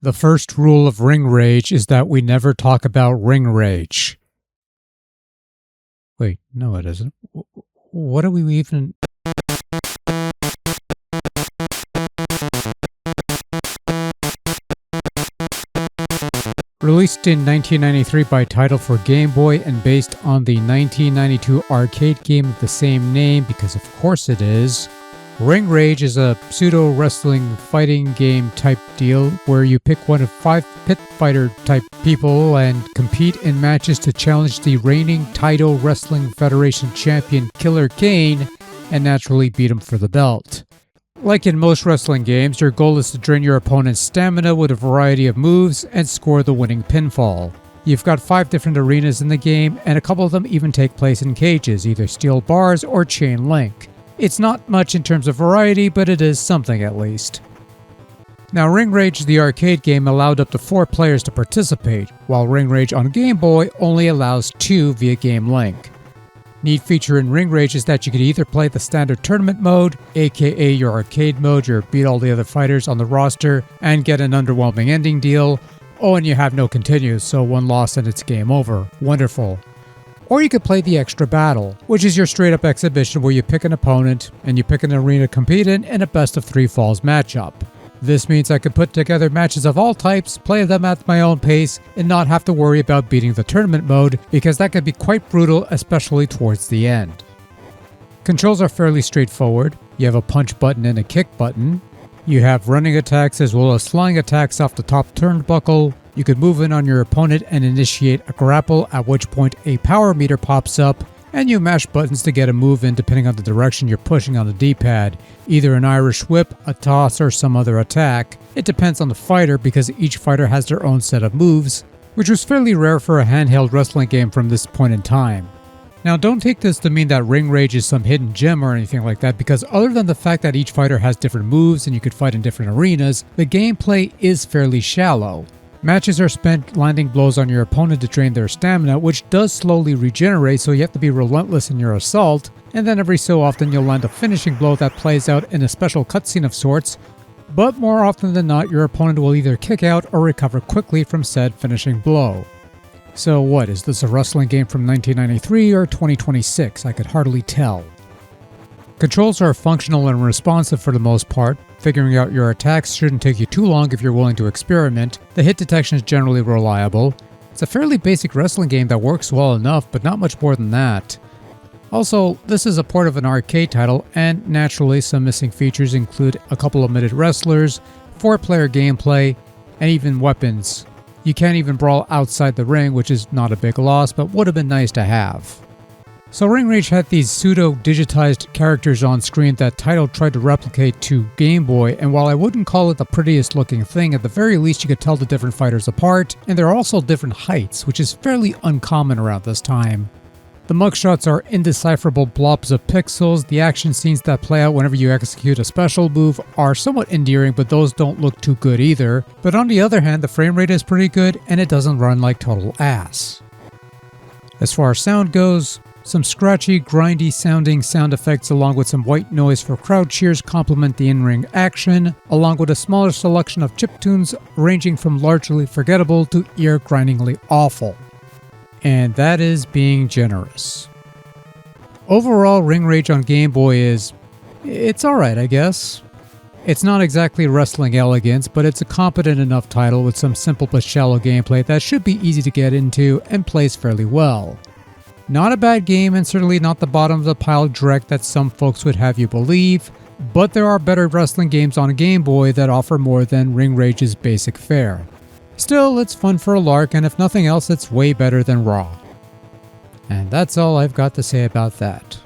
The first rule of Ring Rage is that we never talk about Ring Rage. Wait, no it isn't. What are we even... Released in 1993 by Title for Game Boy and based on the 1992 arcade game of the same name, because of course it is, Ring Rage is a pseudo-wrestling fighting game type deal where you pick one of 5 pit fighter type people and compete in matches to challenge the reigning Taito Wrestling Federation champion Killer Kane and naturally beat him for the belt. Like in most wrestling games, your goal is to drain your opponent's stamina with a variety of moves and score the winning pinfall. You've got 5 different arenas in the game, and a couple of them even take place in cages, either steel bars or chain link. It's not much in terms of variety, but it is something at least. Now, Ring Rage, the arcade game, allowed up to 4 players to participate, while Ring Rage on Game Boy only allows 2 via Game Link. Neat feature in Ring Rage is that you could either play the standard tournament mode, aka your arcade mode, you beat all the other fighters on the roster and get an underwhelming ending deal. Oh, and you have no continues, so one loss and it's game over. Wonderful. Or you could play the extra battle, which is your straight up exhibition where you pick an opponent and you pick an arena to compete in a best of 3 falls matchup. This means I can put together matches of all types, play them at my own pace, and not have to worry about beating the tournament mode, because that can be quite brutal, especially towards the end. Controls are fairly straightforward. You have a punch button and a kick button. You have running attacks as well as flying attacks off the top turnbuckle. You can move in on your opponent and initiate a grapple, at which point a power meter pops up, and you mash buttons to get a move in depending on the direction you're pushing on the D-pad, either an Irish whip, a toss, or some other attack. It depends on the fighter because each fighter has their own set of moves, which was fairly rare for a handheld wrestling game from this point in time. Now, don't take this to mean that Ring Rage is some hidden gem or anything like that, because other than the fact that each fighter has different moves and you could fight in different arenas, the gameplay is fairly shallow. Matches are spent landing blows on your opponent to drain their stamina, which does slowly regenerate, so you have to be relentless in your assault, and then every so often you'll land a finishing blow that plays out in a special cutscene of sorts, but more often than not your opponent will either kick out or recover quickly from said finishing blow. So what, is this a wrestling game from 1993 or 2026? I could hardly tell. Controls are functional and responsive for the most part. Figuring out your attacks shouldn't take you too long if you're willing to experiment. The hit detection is generally reliable. It's a fairly basic wrestling game that works well enough, but not much more than that. Also, this is a port of an arcade title, and naturally some missing features include a couple of omitted wrestlers, 4-player gameplay, and even weapons. You can't even brawl outside the ring, which is not a big loss, but would have been nice to have. So Ring Rage had these pseudo-digitized characters on screen that Taito tried to replicate to Game Boy, and while I wouldn't call it the prettiest looking thing, at the very least you could tell the different fighters apart, and there are also different heights, which is fairly uncommon around this time. The mugshots are indecipherable blobs of pixels. The action scenes that play out whenever you execute a special move are somewhat endearing, but those don't look too good either. But on the other hand, the frame rate is pretty good, and it doesn't run like total ass. As far as sound goes, some scratchy, grindy sounding sound effects along with some white noise for crowd cheers complement the in-ring action, along with a smaller selection of chiptunes ranging from largely forgettable to ear-grindingly awful. And that is being generous. Overall, Ring Rage on Game Boy it's alright, I guess. It's not exactly wrestling elegance, but it's a competent enough title with some simple but shallow gameplay that should be easy to get into and plays fairly well. Not a bad game, and certainly not the bottom of the pile direct that some folks would have you believe, but there are better wrestling games on Game Boy that offer more than Ring Rage's basic fare. Still, it's fun for a lark, and if nothing else, it's way better than Raw. And that's all I've got to say about that.